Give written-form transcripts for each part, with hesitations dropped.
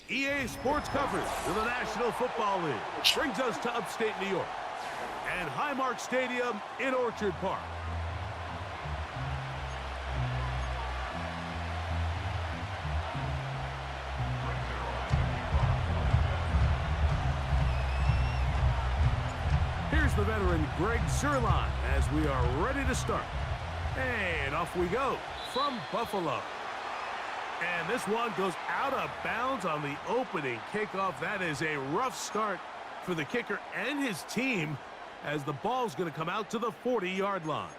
EA Sports coverage of the National Football League brings us to upstate New York and Highmark Stadium in Orchard Park. Here's the veteran Greg Zerline as we are ready to start. And off we go from Buffalo. And this one goes out of bounds on the opening kickoff. That is a rough start for the kicker and his team as the ball's going to come out to the 40-yard line.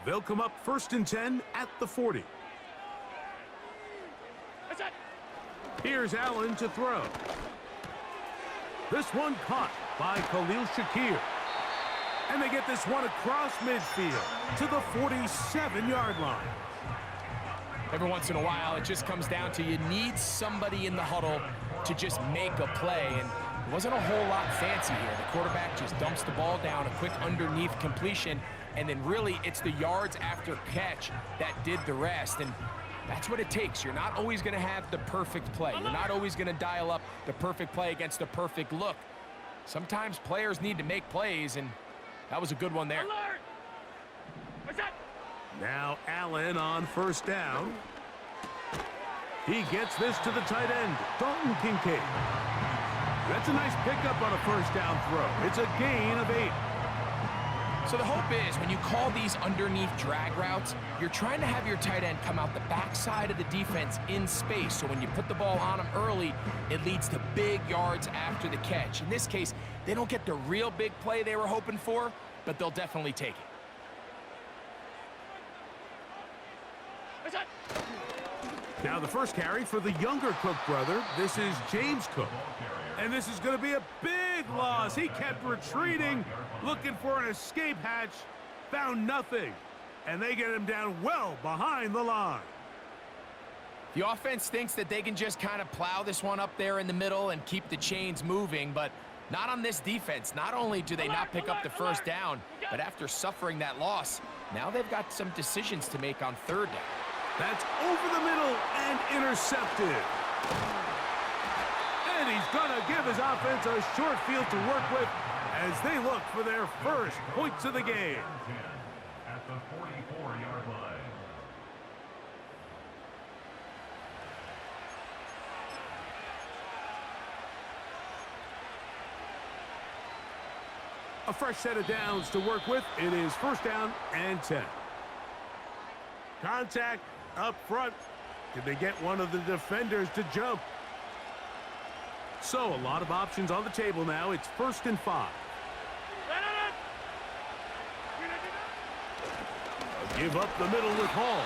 They'll come up 1st and 10 at the 40. Here's Allen to throw. This one caught by Khalil Shakir. And they get this one across midfield to the 47-yard line. Every once in a while, it just comes down to you need somebody in the huddle to just make a play. And it wasn't a whole lot fancy here. The quarterback just dumps the ball down, a quick underneath completion, and then really it's the yards after catch that did the rest. And that's what it takes. You're not always going to have the perfect play. You're not always going to dial up the perfect play against the perfect look. Sometimes players need to make plays, and that was a good one there. Now Allen on 1st down. He gets this to the tight end, Dalton Kincaid. That's a nice pickup on a 1st down throw. It's a gain of 8. So the hope is when you call these underneath drag routes, you're trying to have your tight end come out the backside of the defense in space. So when you put the ball on him early, it leads to big yards after the catch. In this case, they don't get the real big play they were hoping for, but they'll definitely take it. Now the first carry for the younger Cook brother. This is James Cook. And this is going to be a big loss. He kept retreating, looking for an escape hatch, found nothing. And they get him down well behind the line. The offense thinks that they can just kind of plow this one up there in the middle and keep the chains moving, but not on this defense. Not only do they not pick up the 1st down, but after suffering that loss, now they've got some decisions to make on 3rd down. That's over the middle and intercepted. And he's going to give his offense a short field to work with as they look for their first points of the game. At the 44-yard line. A fresh set of downs to work with. It is 1st down and 10. Contact up front. Did they get one of the defenders to jump? So a lot of options on the table now. It's 1st and 5. Give up the middle with Hall.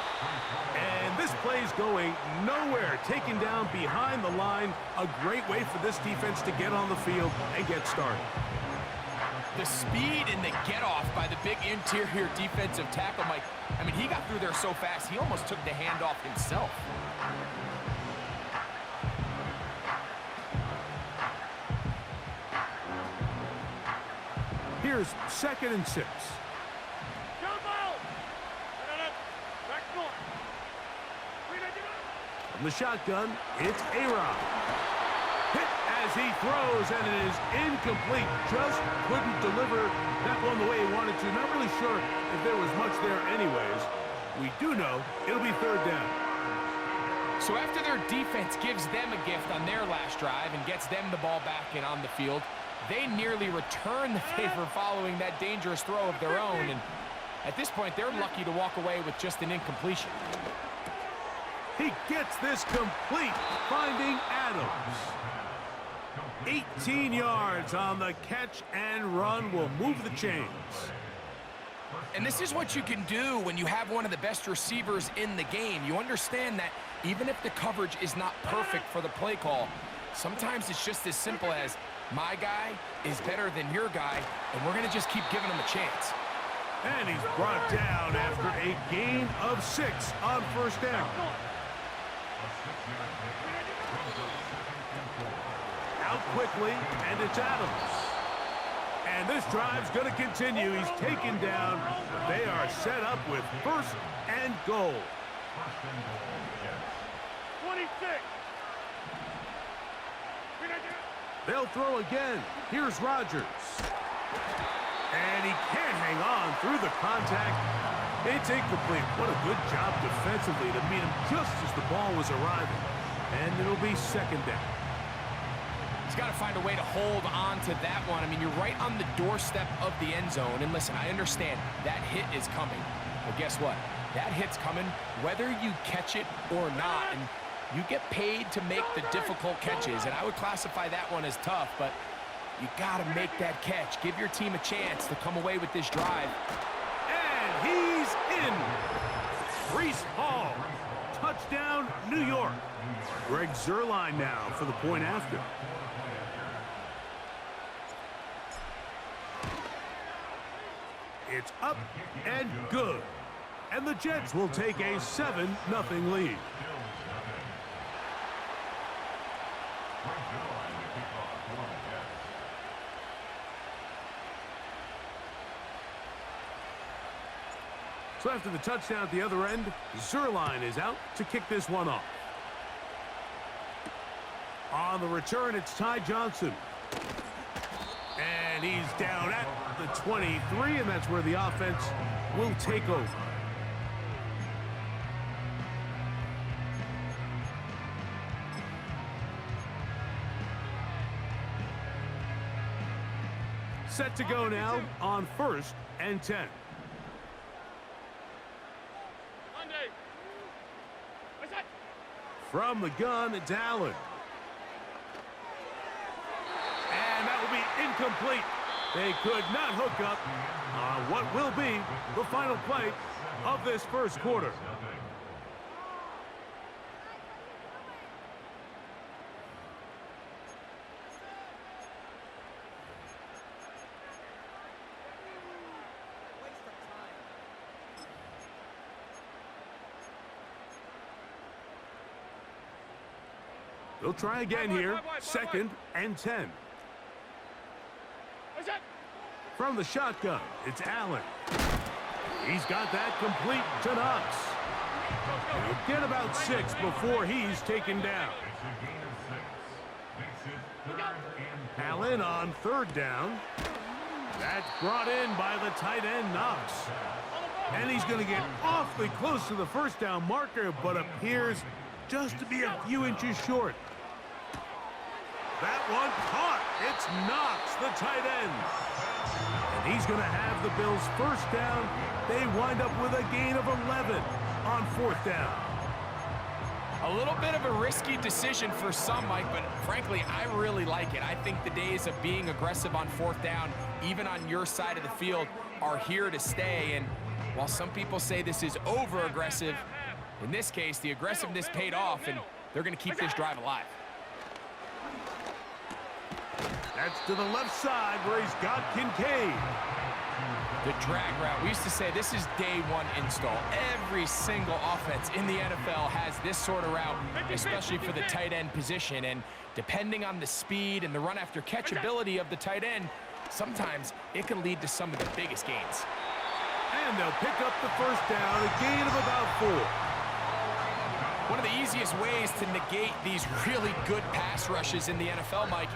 And this play's going nowhere. Taken down behind the line. A great way for this defense to get on the field and get started. The speed and the get-off by the big interior defensive tackle, Mike. I mean, he got through there so fast, he almost took the handoff himself. Here's 2nd and 6. From the shotgun, it's A-Rod. Hit as he throws, and it is incomplete. Just couldn't deliver that one the way he wanted to. Not really sure if there was much there anyways. We do know it'll be 3rd down. So after their defense gives them a gift on their last drive and gets them the ball back and on the field, they nearly return the favor following that dangerous throw of their own. And at this point, they're lucky to walk away with just an incompletion. He gets this complete, finding Adams. 18 yards on the catch and run will move the chains. And this is what you can do when you have one of the best receivers in the game. You understand that even if the coverage is not perfect for the play call, sometimes it's just as simple as my guy is better than your guy, and we're going to just keep giving him a chance. And he's brought down after a gain of 6 on 1st down. out quickly, and it's Adams. And this drive's going to continue. He's taken down. They are set up with first and goal. 26. They'll throw again. Here's Rodgers. And he can't hang on through the contact. It's incomplete. What a good job defensively to meet him just as the ball was arriving. And it'll be second down. He's got to find a way to hold on to that one. I mean, you're right on the doorstep of the end zone. And listen, I understand that hit is coming. But guess what? That hit's coming whether you catch it or not. And you get paid to make the difficult catches. And I would classify that one as tough, but you got to make that catch. Give your team a chance to come away with this drive. And he's in. Breece Hall. Touchdown, New York. Greg Zuerlein now for the point after. It's up and good. And the Jets will take a 7-0 lead. So after the touchdown at the other end, Zuerlein is out to kick this one off. On the return, it's Ty Johnson. And he's down at the 23, and that's where the offense will take over. Set to go now on 1st and 10. From the gun, it's Allen. And that will be incomplete. They could not hook up on what will be the final play of this first quarter. They'll try again here. 2nd and 10. From the shotgun, it's Allen. He's got that complete to Knox. He'll get about 6 before he's taken down. Allen on 3rd down. That's brought in by the tight end, Knox. And he's going to get awfully close to the first down marker, but appears just to be a few inches short. That one caught. It's Knox, the tight end. And he's going to have the Bills first down. They wind up with a gain of 11 on 4th down. A little bit of a risky decision for some, Mike, but frankly, I really like it. I think the days of being aggressive on 4th down, even on your side of the field, are here to stay. And while some people say this is over-aggressive, in this case, the aggressiveness paid off, and they're going to keep this drive alive. That's to the left side where he's got Kincaid. The drag route. We used to say this is day one install. Every single offense in the NFL has this sort of route, especially for the tight end position. And depending on the speed and the run after catch ability of the tight end, sometimes it can lead to some of the biggest gains. And they'll pick up the first down, a gain of about 4. One of the easiest ways to negate these really good pass rushes in the NFL, Mike,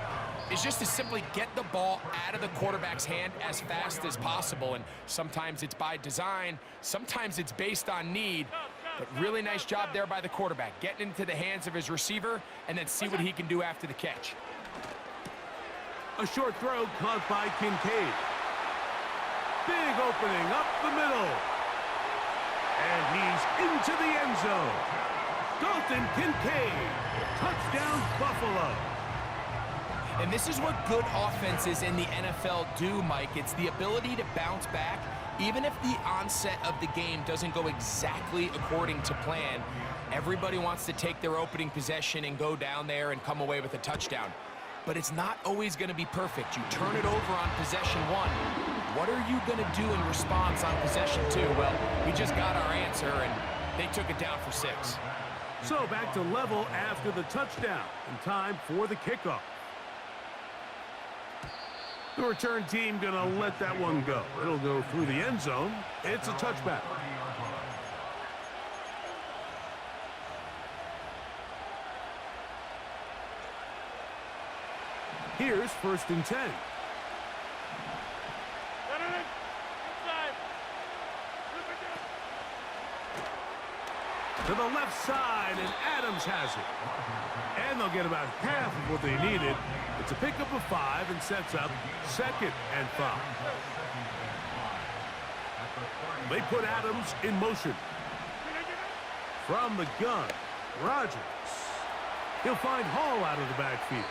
is just to simply get the ball out of the quarterback's hand as fast as possible. And sometimes it's by design, sometimes it's based on need. But really nice job there by the quarterback, getting into the hands of his receiver and then see what he can do after the catch. A short throw caught by Kincaid. Big opening up the middle. And he's into the end zone. Dalton Kincaid, touchdown Buffalo. And this is what good offenses in the NFL do, Mike. It's the ability to bounce back, even if the onset of the game doesn't go exactly according to plan. Everybody wants to take their opening possession and go down there and come away with a touchdown. But it's not always going to be perfect. You turn it over on possession 1. What are you going to do in response on possession 2? Well, we just got our answer, and they took it down for 6. So back to level after the touchdown, and time for the kickoff. The return team going to let that one go. It'll go through the end zone. It's a touchback. Here's 1st and 10. To the left side, and Adams has it. And they'll get about half of what they needed. It's a pickup of 5 and sets up 2nd and 5. They put Adams in motion. From the gun, Rodgers. He'll find Hall out of the backfield.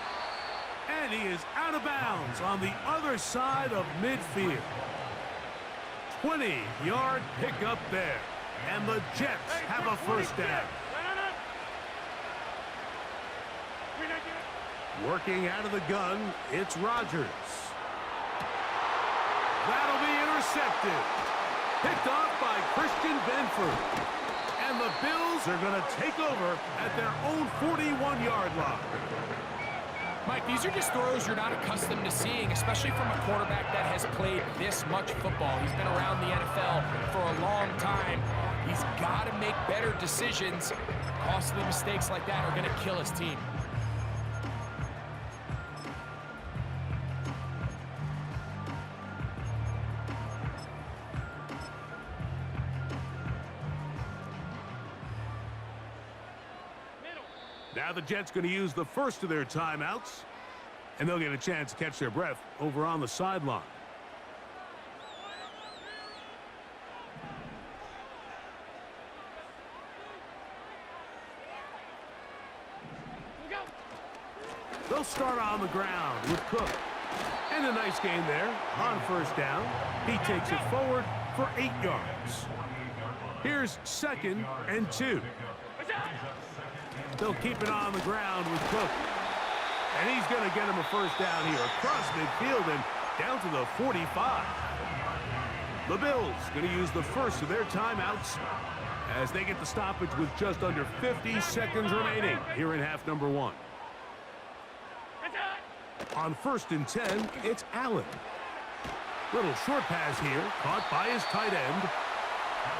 And he is out of bounds on the other side of midfield. 20-yard pickup there. And the Jets have a 1st down. Working out of the gun, it's Rodgers. That'll be intercepted. Picked off by Christian Benford. And the Bills are going to take over at their own 41-yard line. Mike, these are just throws you're not accustomed to seeing, especially from a quarterback that has played this much football. He's been around the NFL for a long time. He's got to make better decisions. Costly mistakes like that are going to kill his team. Now the Jets going to use the first of their timeouts, and they'll get a chance to catch their breath over on the sideline. They'll start on the ground with Cook. And a nice gain there on 1st down. He takes it forward for 8 yards. Here's 2nd and 2. They'll keep it on the ground with Cook. And he's going to get him a 1st down here across midfield and down to the 45. The Bills going to use the first of their timeouts as they get the stoppage with just under 50 seconds remaining here in half number 1. On 1st and 10, it's Allen. Little short pass here, caught by his tight end.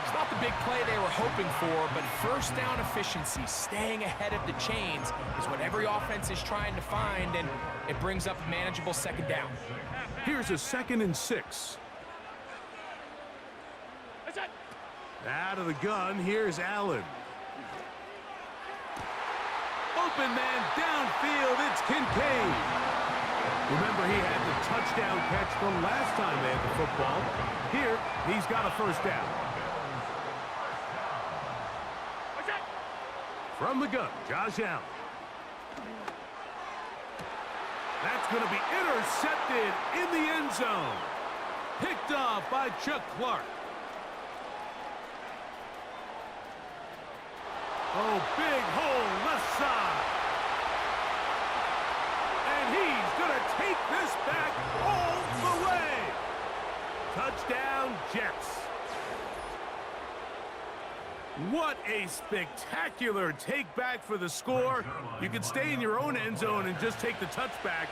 It's not the big play they were hoping for, but 1st down efficiency, staying ahead of the chains, is what every offense is trying to find, and it brings up a manageable 2nd down. Here's a 2nd and 6. Out of the gun, here's Allen. Open man downfield, it's Kincaid. Remember, he had the touchdown catch the last time they had the football. Here, he's got a 1st down. From the gun, Josh Allen. That's going to be intercepted in the end zone. Picked off by Chuck Clark. Oh, big hole left side. And he's going to take this back all the way. Touchdown, Jets. What a spectacular take back for the score. You can stay in your own end zone and just take the touchback.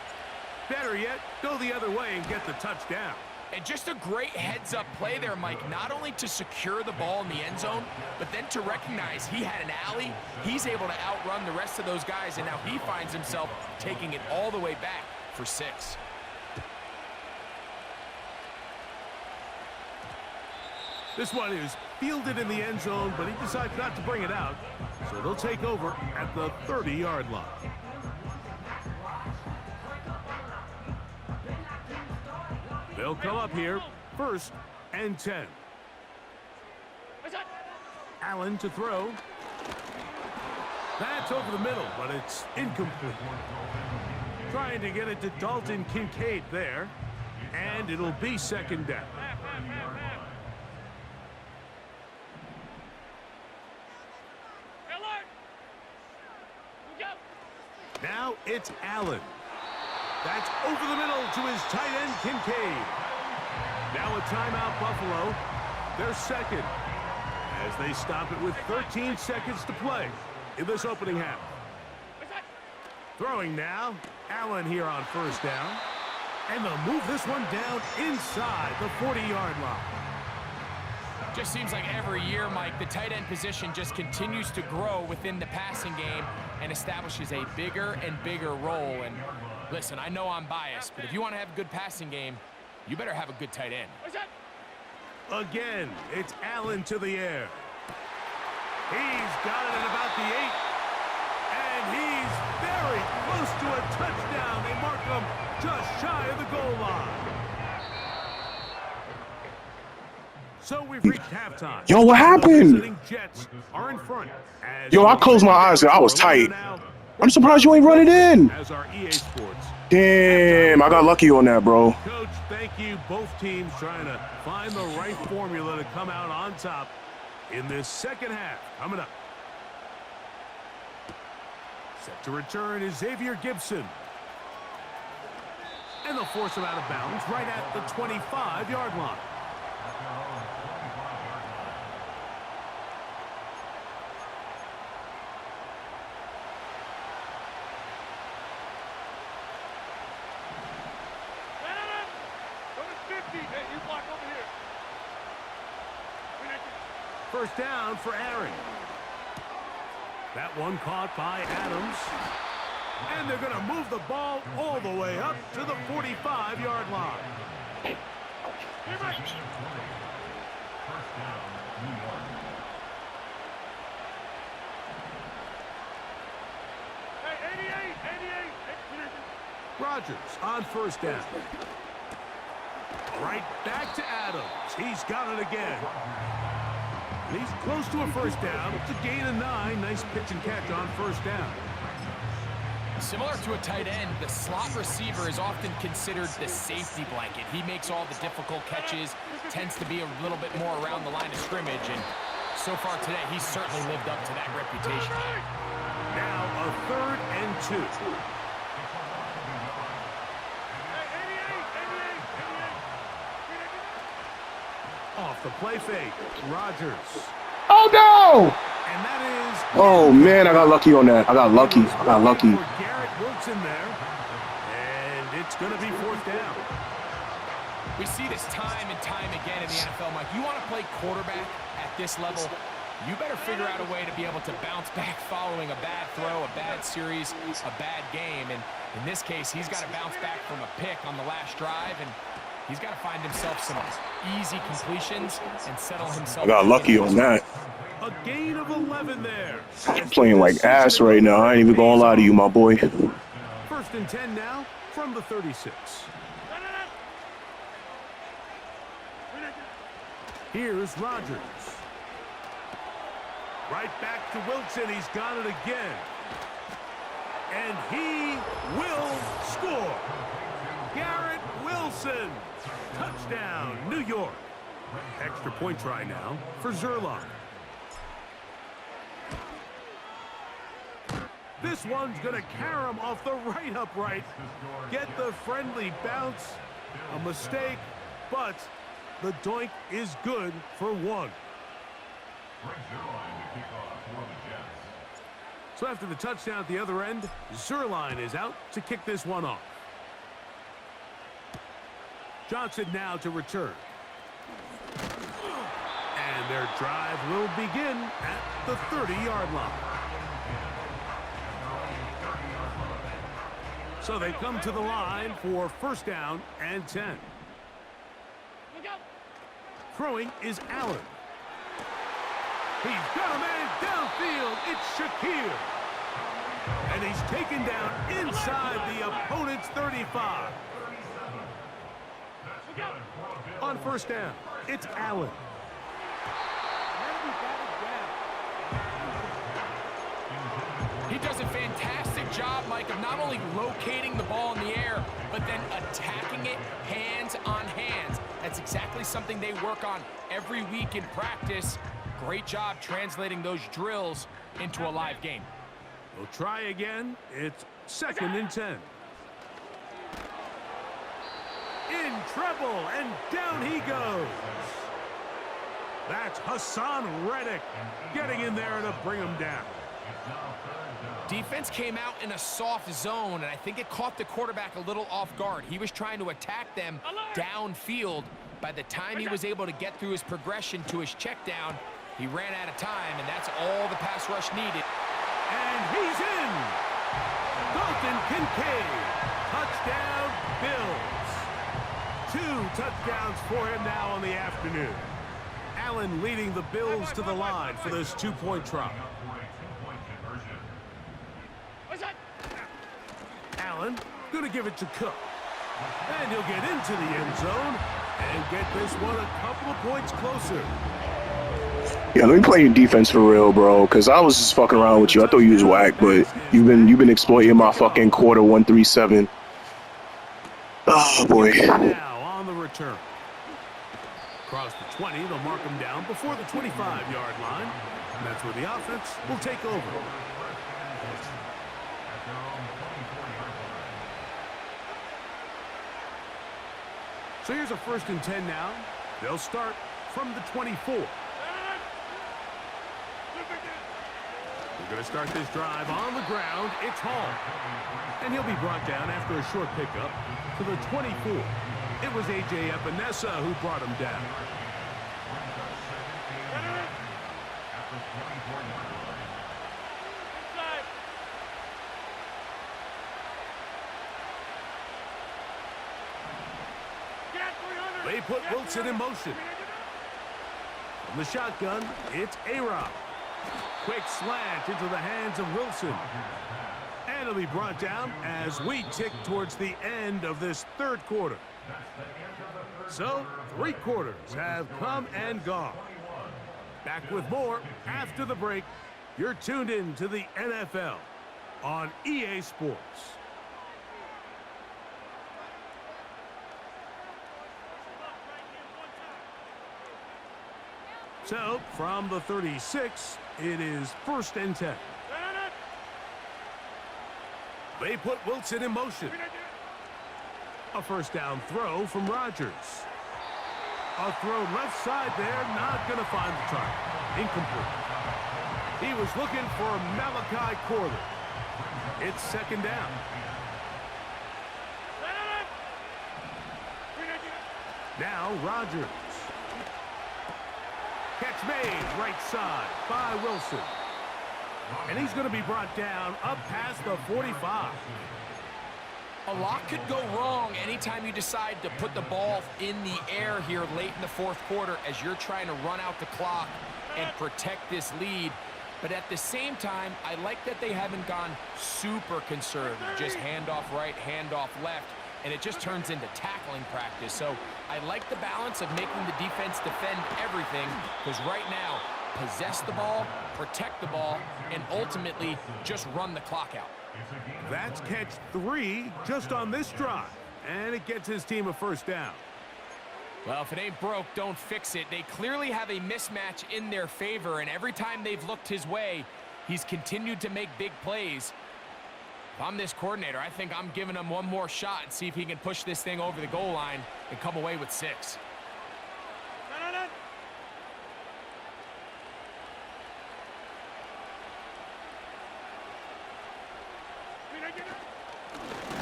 Better yet, go the other way and get the touchdown. And just a great heads-up play there, Mike, not only to secure the ball in the end zone, but then to recognize he had an alley. He's able to outrun the rest of those guys, and now he finds himself taking it all the way back for 6. This one is fielded in the end zone, but he decides not to bring it out. So they'll take over at the 30-yard line. They'll come up here, 1st and 10. Allen to throw. That's over the middle, but it's incomplete. Trying to get it to Dalton Kincaid there, and it'll be 2nd down. Now it's Allen. That's over the middle to his tight end, Kincaid. Now a timeout, Buffalo. They're 2nd as they stop it with 13 seconds to play in this opening half. Throwing now, Allen here on 1st down. And they'll move this one down inside the 40-yard line. Just seems like every year, Mike, the tight end position just continues to grow within the passing game and establishes a bigger and bigger role. And listen, I know I'm biased, but if you want to have a good passing game, you better have a good tight end. Again, it's Allen to the air. He's got it at about the 8. And he's very close to a touchdown. They mark him just shy of the goal line. So we've reached halftime. Yo, what happened? Visiting Jets are in front. Yo, I closed my eyes and I was tight. I'm surprised you ain't run it in. As our EA Sports. Damn, I got lucky on that, bro. Coach, thank you. Both teams trying to find the right formula to come out on top in this second half. Coming up. Set to return is Xavier Gibson. And they'll force him out of bounds right at the 25-yard line. First down for Aaron. That one caught by Adams. And they're going to move the ball all the way up to the 45-yard line. Rodgers on first down. Right back to Adams. He's got it again. He's close to a first down. It's a gain of 9. Nice pitch and catch on first down. Similar to a tight end, the slot receiver is often considered the safety blanket. He makes all the difficult catches, tends to be a little bit more around the line of scrimmage, and so far today, he's certainly lived up to that reputation. Now a 3rd and 2. Off the play fake, Rodgers. Oh, no! And that is... Oh, man, I got lucky on that. I got lucky. Garrett Wilson there. And it's going to be 4th down. We see this time and time again in the NFL, Mike. You want to play quarterback at this level, you better figure out a way to be able to bounce back following a bad throw, a bad series, a bad game. And in this case, he's got to bounce back from a pick on the last drive, and he's got to find himself some easy completions and settle himself. I got lucky on that. A gain of 11 there. I'm playing like ass right now. I ain't even gonna lie to you, my boy. 1st and 10 now from the 36. Here's Rodgers. Right back to Wilson. He's got it again. And he will score. Garrett Wilson. Touchdown, New York. Extra point try now for Zurlon. This one's going to carry him off the right upright. Get the friendly bounce. A mistake, but the doink is good for 1. So after the touchdown at the other end, Zurline is out to kick this one off. Johnson now to return. And their drive will begin at the 30-yard line. So they come to the line for 1st down and 10. Throwing is Allen. He's got a man downfield. It's Shakir. And he's taken down inside the opponent's 35. On 1st down, it's Allen. He does a fantastic job, Mike, of not only locating the ball in the air, but then attacking it hands on hands. That's exactly something they work on every week in practice. Great job translating those drills into a live game. We'll try again. It's 2nd and 10. In trouble, and down he goes. That's Hassan Reddick getting in there to bring him down. Defense came out in a soft zone, and I think it caught the quarterback a little off guard. He was trying to attack them downfield. By the time he was able to get through his progression to his check down, he ran out of time, and that's all the pass rush needed. And he's in! Dalton Kincaid, touchdown Bills. 2 touchdowns for him now on the afternoon. Allen leading the Bills to the line for this 2-point try. Allen gonna give it to Cook. And he'll get into the end zone and get this one a couple of points closer. Yeah, let me play your defense for real, bro. Cause I was just fucking around with you. I thought you was whack, but you've been exploiting my fucking quarter 137. Oh boy. Now on the return. Across the 20, they'll mark him down before the 25-yard line. And that's where the offense will take over. So here's a 1st and 10 now. They'll start from the 24. We're going to start this drive on the ground. It's Hall. And he'll be brought down after a short pickup to the 24. It was A.J. Epinesa who brought him down. They put Wilson in motion. From the shotgun, it's A-Rob. Quick slant into the hands of Wilson. And it'll be brought down as we tick towards the end of this 3rd quarter. So, 3 quarters have come and gone. Back with more after the break. You're tuned in to the NFL on EA Sports. So, from the 36, it is 1st and 10. They put Wilson in motion. A 1st down throw from Rodgers. A throw left side there, not going to find the target. Incomplete. He was looking for Malachi Corley. It's 2nd down. Now Rodgers. Catch made right side by Wilson. And he's going to be brought down up past the 45. A lot could go wrong anytime you decide to put the ball in the air here late in the 4th quarter as you're trying to run out the clock and protect this lead. But at the same time, I like that they haven't gone super conservative, just handoff right, handoff left, and it just turns into tackling practice. So I like the balance of making the defense defend everything, because right now, possess the ball, protect the ball, and ultimately just run the clock out. That's catch 3 just on this drive, and it gets his team a 1st down. Well, if it ain't broke, don't fix it. They clearly have a mismatch in their favor, and every time they've looked his way, he's continued to make big plays. If I'm this coordinator, I think I'm giving him one more shot and see if he can push this thing over the goal line and come away with 6.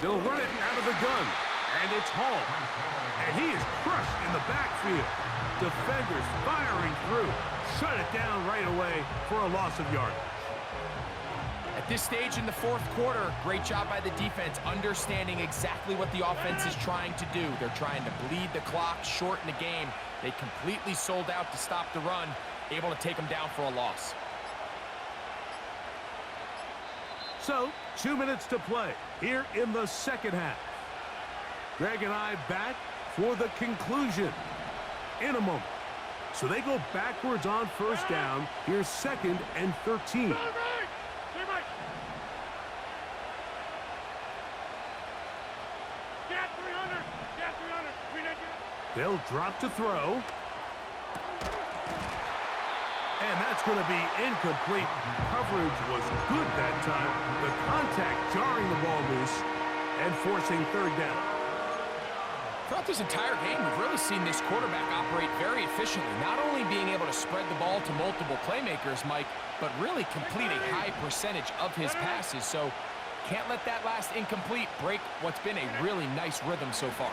They'll run it out of the gun, and it's Hall. And he is crushed in the backfield. Defenders firing through. Shut it down right away for a loss of yardage. At this stage in the 4th quarter, great job by the defense, understanding exactly what the offense is trying to do. They're trying to bleed the clock, shorten the game. They completely sold out to stop the run, able to take them down for a loss. So, 2 minutes to play here in the 2nd half. Greg and I back for the conclusion in a moment. So they go backwards on 1st down. Here's 2nd and 13. They'll drop to throw. And that's going to be incomplete. Coverage was good that time. The contact jarring the ball loose and forcing 3rd down. Throughout this entire game, we've really seen this quarterback operate very efficiently, not only being able to spread the ball to multiple playmakers, Mike, but really complete a high percentage of his passes. So can't let that last incomplete break what's been a really nice rhythm so far.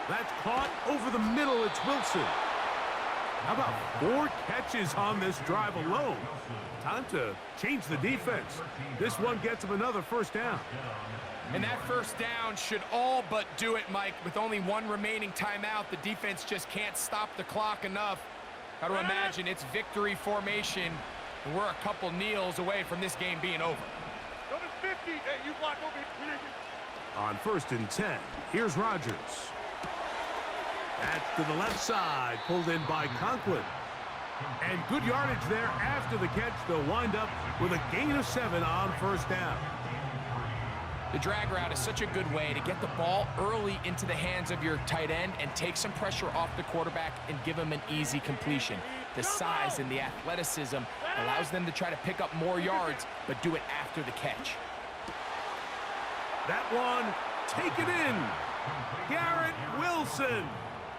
That's caught over the middle. It's Wilson. How about 4 catches on this drive alone? Time to change the defense. This one gets him another first down. And that first down should all but do it, Mike. With only 1 remaining timeout, the defense just can't stop the clock enough. Got to imagine it's victory formation, and we're a couple kneels away from this game being over. On 1st and 10, here's Rodgers. That's to the left side, pulled in by Conklin. And good yardage there after the catch. They'll wind up with a gain of 7 on first down. The drag route is such a good way to get the ball early into the hands of your tight end and take some pressure off the quarterback and give him an easy completion. The size and the athleticism allows them to try to pick up more yards, but do it after the catch. That one taken in. Garrett Wilson.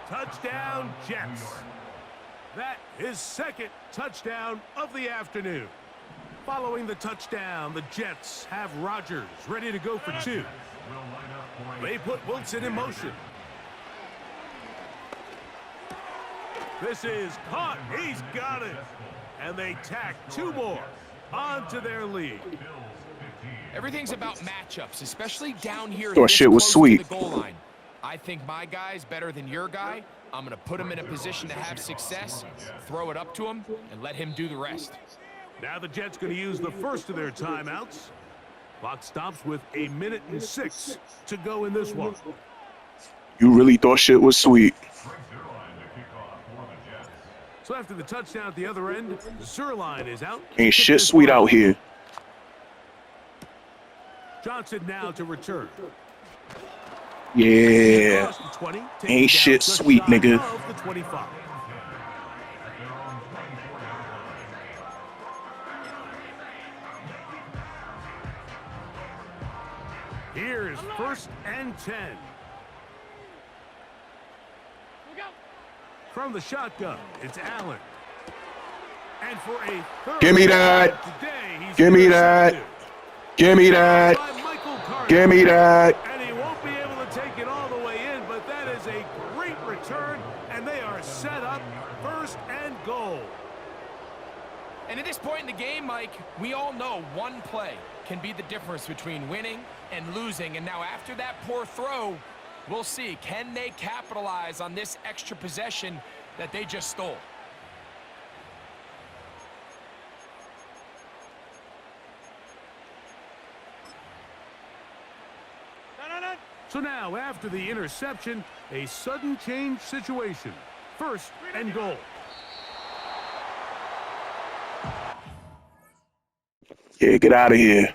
Touchdown, Jets. That is 2nd touchdown of the afternoon. Following the touchdown, the Jets have Rodgers ready to go for 2. They put Wilson in motion. This is caught. He's got it. And they tack 2 more onto their lead. Everything's about matchups, especially down here. That shit was sweet. To the goal line. I think my guy's better than your guy. I'm going to put him in a position to have success, throw it up to him, and let him do the rest. Now the Jets going to use the first of their timeouts. Clock stops with 1 minute and 6 to go in this one. You really thought shit was sweet. So after the touchdown at the other end, Zerline is out. Ain't shit sweet out here. Johnson now to return. Yeah. 20, ain't shit sweet, nigga. The 25. Here's 1st and 10. From the shotgun, it's Allen. And for a third. Give me that. Today, Give me that. Give me that. Give me that. And he won't be able to take it all the way in, but that is a great return, and they are set up 1st and goal. And at this point in the game, Mike, we all know one play can be the difference between winning and losing. And now after that poor throw, we'll see, can they capitalize on this extra possession that they just stole? So now, after the interception, a sudden change situation. 1st and goal. Yeah, get out of here.